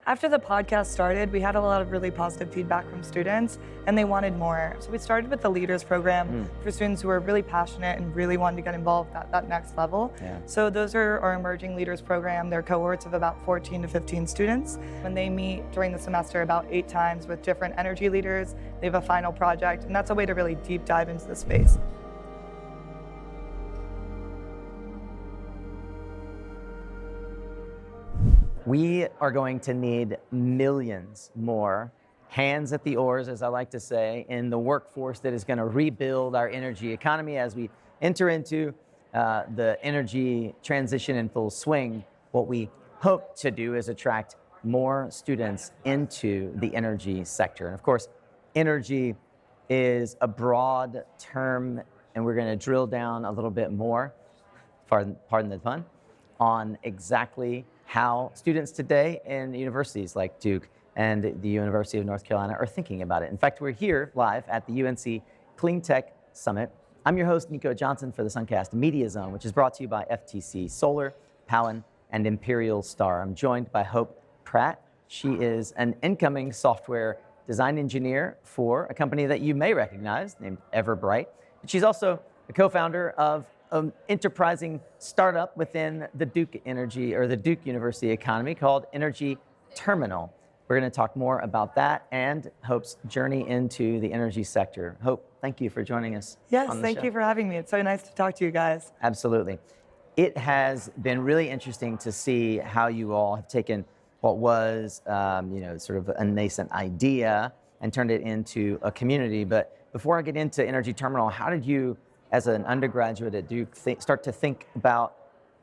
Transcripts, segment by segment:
After the podcast started, we had a lot of really positive feedback from students, and they wanted more. So we started with the Leaders Program for students who are really passionate and really wanted to get involved at that next level. Yeah. So those are our Emerging Leaders Program. They're cohorts of about 14 to 15 students. When they meet during the semester about 8 times with different energy leaders, they have a final project, and that's a way to really deep dive into the space. We are going to need millions more hands at the oars, as I like to say, in the workforce that is going to rebuild our energy economy as we enter into the energy transition in full swing. What we hope to do is attract more students into the energy sector. And of course, energy is a broad term, and we're going to drill down a little bit more, pardon the pun, on exactly how students today in universities like Duke and the University of North Carolina are thinking about it. In fact, we're here live at the UNC Clean Tech Summit. I'm your host, Nico Johnson, for the Suncast Media Zone, which is brought to you by FTC Solar, Powin, and Imperial Star. I'm joined by Hope Pratt. She is an incoming software design engineer for a company that you may recognize named Everbright. But she's also the co-founder of an enterprising startup within the Duke Energy or the Duke University economy called Energy Terminal. We're going to talk more about that and Hope's journey into the energy sector. Hope, thank you for joining us. Yes, on the thank show. you for having me. It's so nice to talk to you guys. Absolutely. It has been really interesting to see how you all have taken what was, sort of a nascent idea and turned it into a community. But before I get into Energy Terminal, how did you, as an undergraduate at Duke, start to think about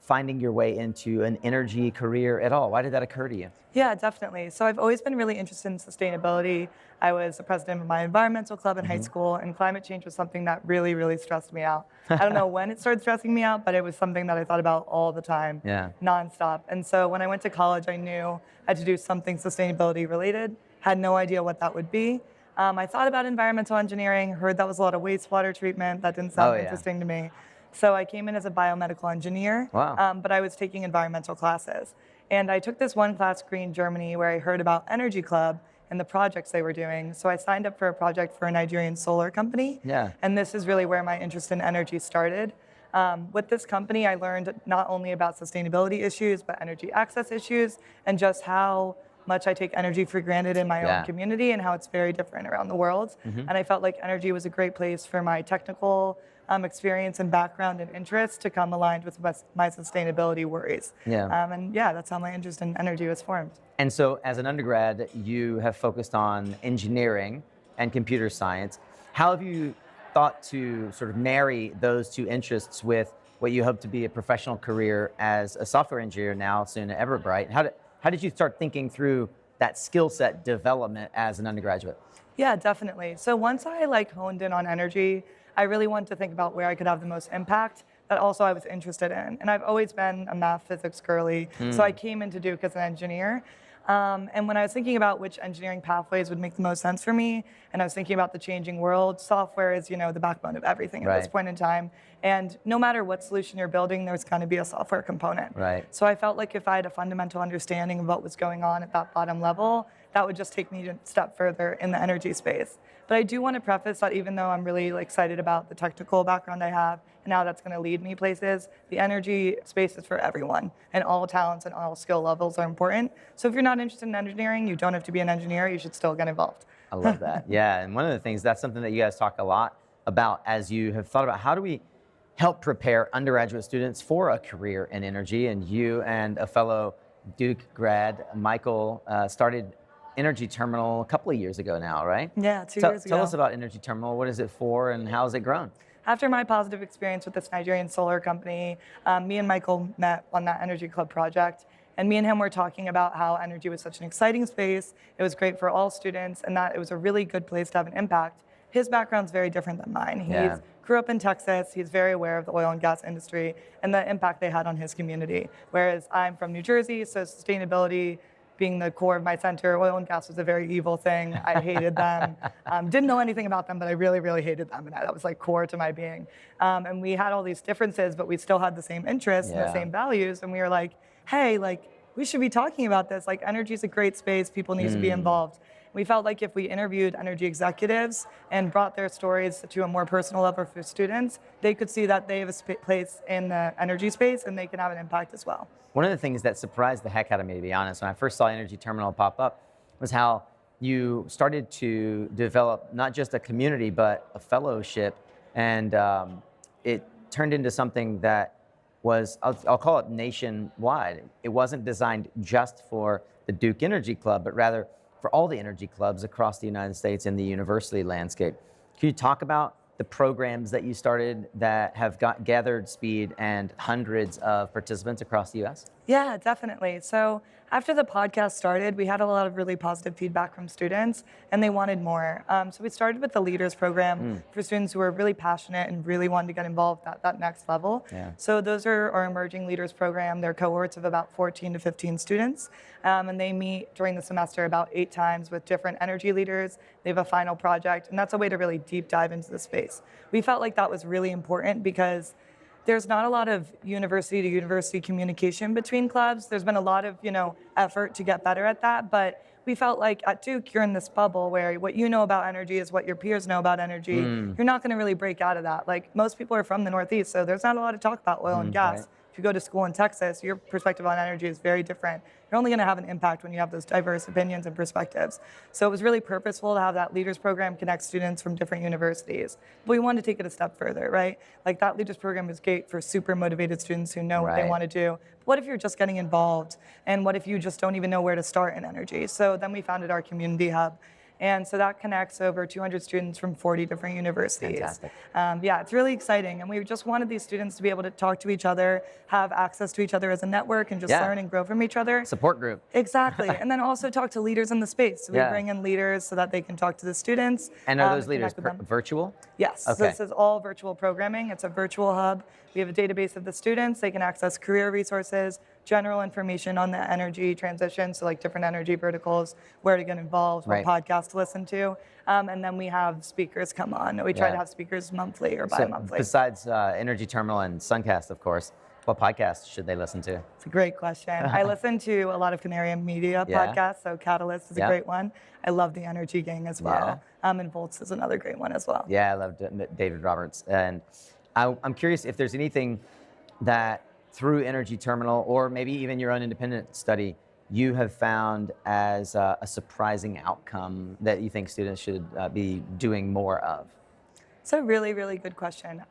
finding your way into an energy career at all? Why did that occur to you? Yeah, definitely. So I've always been really interested in sustainability. I was the president of my environmental club in high school, and climate change was something that really, really stressed me out. I don't know when it started stressing me out, but it was something that I thought about all the time, nonstop. And so when I went to college, I knew I had to do something sustainability related, had no idea what that would be. I thought about environmental engineering, heard that was a lot of wastewater treatment. That didn't sound interesting to me. So I came in as a biomedical engineer, but I was taking environmental classes. And I took this one class, Green Germany, where I heard about Energy Club and the projects they were doing. So I signed up for a project for a Nigerian solar company. And this is really where my interest in energy started. With this company, I learned not only about sustainability issues, but energy access issues, and just how much I take energy for granted in my own community and how it's very different around the world. And I felt like energy was a great place for my technical experience and background and interest to come aligned with my sustainability worries. And that's how my interest in energy was formed. And so as an undergrad, you have focused on engineering and computer science. How have you thought to sort of marry those two interests with what you hope to be a professional career as a software engineer now, soon at Everbright? How did you start thinking through that skill set development as an undergraduate? Yeah, definitely. So once I honed in on energy, I really wanted to think about where I could have the most impact that also I was interested in. And I've always been a math physics girly, so I came into Duke as an engineer. And when I was thinking about which engineering pathways would make the most sense for me, and I was thinking about the changing world, software is, the backbone of everything at this point in time. And no matter what solution you're building, there's going to be a software component. So I felt like if I had a fundamental understanding of what was going on at that bottom level, that would just take me a step further in the energy space. But I do want to preface that even though I'm really excited about the technical background I have and how that's going to lead me places, the energy space is for everyone, and all talents and all skill levels are important. So if you're not interested in engineering, you don't have to be an engineer, you should still get involved. I love that. Yeah, and one of the things, that's something that you guys talk a lot about as you have thought about how do we help prepare undergraduate students for a career in energy. And you and a fellow Duke grad, Michael, started Energy Terminal a couple of years ago now, right? Yeah, 2 years ago. Tell us about Energy Terminal. What is it for and how has it grown? After my positive experience with this Nigerian solar company, me and Michael met on that Energy Club project. And me and him were talking about how energy was such an exciting space. It was great for all students and that it was a really good place to have an impact. His background's very different than mine. He grew up in Texas. He's very aware of the oil and gas industry and the impact they had on his community. Whereas I'm from New Jersey, so sustainability being the core of my center, oil and gas was a very evil thing. I hated them. Didn't know anything about them, but I really, really hated them. And that was core to my being. And we had all these differences, but we still had the same interests and the same values. And we were like, hey, we we should be talking about this. Like, energy is a great space. People need to be involved. We felt like if we interviewed energy executives and brought their stories to a more personal level for students, they could see that they have a place in the energy space and they can have an impact as well. One of the things that surprised the heck out of me, to be honest, when I first saw Energy Terminal pop up, was how you started to develop not just a community, but a fellowship. And it turned into something that was, I'll call it nationwide. It wasn't designed just for the Duke Energy Club, but rather for all the energy clubs across the United States and the university landscape. Can you talk about the programs that you started that have gathered speed and hundreds of participants across the U.S.? Yeah, definitely. So after the podcast started, we had a lot of really positive feedback from students, and they wanted more. So we started with the Leaders Program for students who are really passionate and really wanted to get involved at that next level. Yeah. So those are our Emerging Leaders Program. They're cohorts of about 14 to 15 students, and they meet during the semester about 8 times with different energy leaders. They have a final project, and that's a way to really deep dive into the space. We felt like that was really important because there's not a lot of university to university communication between clubs. There's been a lot of, effort to get better at that, but we felt like at Duke, you're in this bubble where what you know about energy is what your peers know about energy. You're not going to really break out of that. Like, most people are from the Northeast, so there's not a lot of talk about oil and gas. Right. If you go to school in Texas, your perspective on energy is very different. You're only going to have an impact when you have those diverse opinions and perspectives. So it was really purposeful to have that Leaders Program connect students from different universities. But we wanted to take it a step further, right? Like, that Leaders Program is great for super motivated students who know what they Right. want to do. But what if you're just getting involved? And what if you just don't even know where to start in energy? So then we founded our community hub. And so that connects over 200 students from 40 different universities. Fantastic. Yeah, it's really exciting. And we just wanted these students to be able to talk to each other, have access to each other as a network, and just Yeah. learn and grow from each other. Support group. Exactly. And then also talk to leaders in the space. So we bring in leaders so that they can talk to the students. And are those leaders connect with them. virtual? Yes. So Okay. this is all virtual programming. It's a virtual hub. We have a database of the students. They can access career resources, general information on the energy transition, so like different energy verticals, where to get involved, Right. what podcasts to listen to. And then we have speakers come on. We try Yeah. to have speakers monthly or So bi-monthly. besides Energy Terminal and Suncast, of course, what podcasts should they listen to? It's a great question. I listen to a lot of Canary Media Yeah. podcasts, so Catalyst is a Yeah. great one. I love the Energy Gang as well. And Volts is another great one as well. Yeah, I love David Roberts. And I'm curious if there's anything that through Energy Terminal or maybe even your own independent study you have found as a surprising outcome that you think students should be doing more of. It's a really, really good question.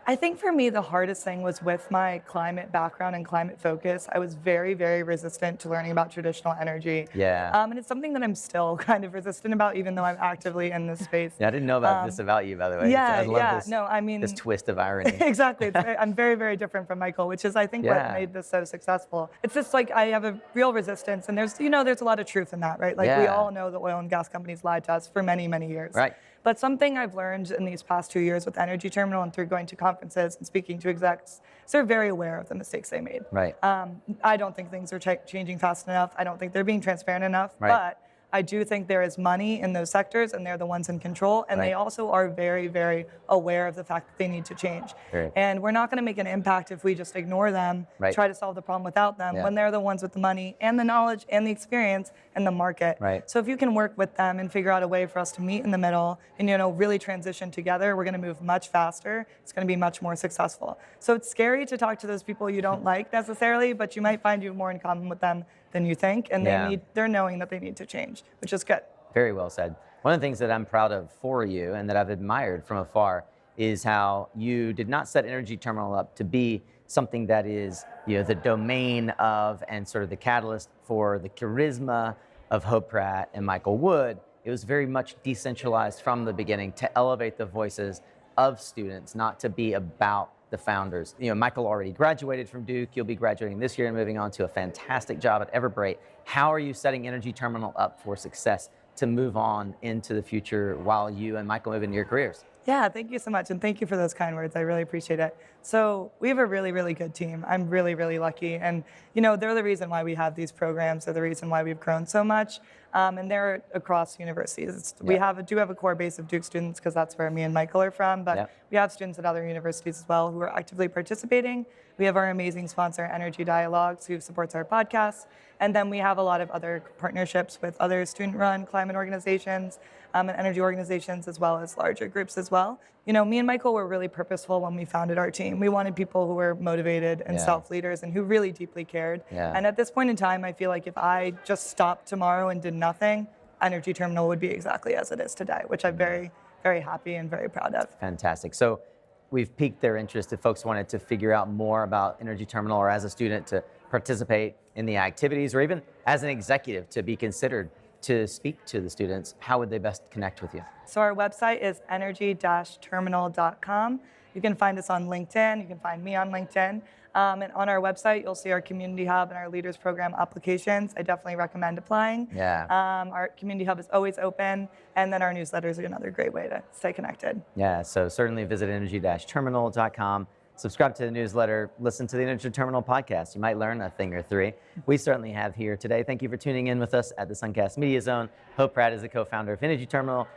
I think for me, the hardest thing was with my climate background and climate focus. I was very, very resistant to learning about traditional energy. Yeah. And it's something that I'm still kind of resistant about, even though I'm actively in this space. Yeah, I didn't know about this about you, by the way. Yeah, I love yeah. this, No, I mean, this twist of irony. exactly. I'm very, very different from Michael, which is, I think, Yeah. what made this so successful. It's just like I have a real resistance, and there's a lot of truth in that, right? Like, we Yeah. all know the oil and gas companies lied to us for many, many years. Right. But something I've learned in these past 2 years with Energy Terminal and through going to conferences and speaking to execs is they're very aware of the mistakes they made. Right. I don't think things are changing fast enough. I don't think they're being transparent enough. Right. But I do think there is money in those sectors, and they're the ones in control. And they Right. also are very, very aware of the fact that they need to change. Right. And we're not going to make an impact if we just ignore them, Right. try to solve the problem without them, Yeah. when they're the ones with the money and the knowledge and the experience and the market. Right. So if you can work with them and figure out a way for us to meet in the middle and really transition together, we're going to move much faster. It's going to be much more successful. So it's scary to talk to those people you don't like necessarily, but you might find you more in common with them than you think, and Yeah. they're knowing that they need to change, which is good. Very well said. One of the things that I'm proud of for you and that I've admired from afar is how you did not set Energy Terminal up to be something that is the domain of and sort of the catalyst for the charisma of Hope Pratt and Michael Wood. It was very much decentralized from the beginning to elevate the voices of students, not to be about the founders. Michael already graduated from Duke. You'll be graduating this year and moving on to a fantastic job at Everbright. How are you setting Energy Terminal up for success to move on into the future while you and Michael move into your careers? Yeah, thank you so much. And thank you for those kind words. I really appreciate it. So we have a really, really good team. I'm really, really lucky. And, they're the reason why we have these programs. They're the reason why we've grown so much. And they're across universities. We do have a core base of Duke students because that's where me and Michael are from. But we have students at other universities as well who are actively participating. We have our amazing sponsor, Energy Dialogues, who supports our podcast. And then we have a lot of other partnerships with other student-run climate organizations and energy organizations, as well as larger groups as well. Me and Michael were really purposeful when we founded our team. We wanted people who were motivated and self-leaders and who really deeply cared. And at this point in time, I feel like if I just stopped tomorrow and did nothing, Energy Terminal would be exactly as it is today, which I'm very, very happy and very proud of. Fantastic. So we've piqued their interest if folks wanted to figure out more about Energy Terminal or as a student to participate in the activities or even as an executive to be considered to speak to the students. How would they best connect with you? So our website is energy-terminal.com. You can find us on LinkedIn. You can find me on LinkedIn. And on our website, you'll see our Community Hub and our Leaders Program applications. I definitely recommend applying. Our Community Hub is always open. And then our newsletters are another great way to stay connected. Yeah, so certainly visit energy-terminal.com. Subscribe to the newsletter, listen to the Energy Terminal podcast. You might learn a thing or three. We certainly have here today. Thank you for tuning in with us at the Suncast Media Zone. Hope Pratt is the co-founder of Energy Terminal,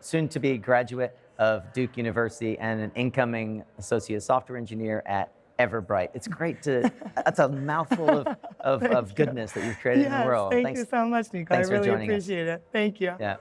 soon to be graduate of Duke University and an incoming associate software engineer at Everbright. It's great to, that's a mouthful of goodness that you've created in the world. Thank you so much, Nico. I really appreciate it. Thank you. Yeah.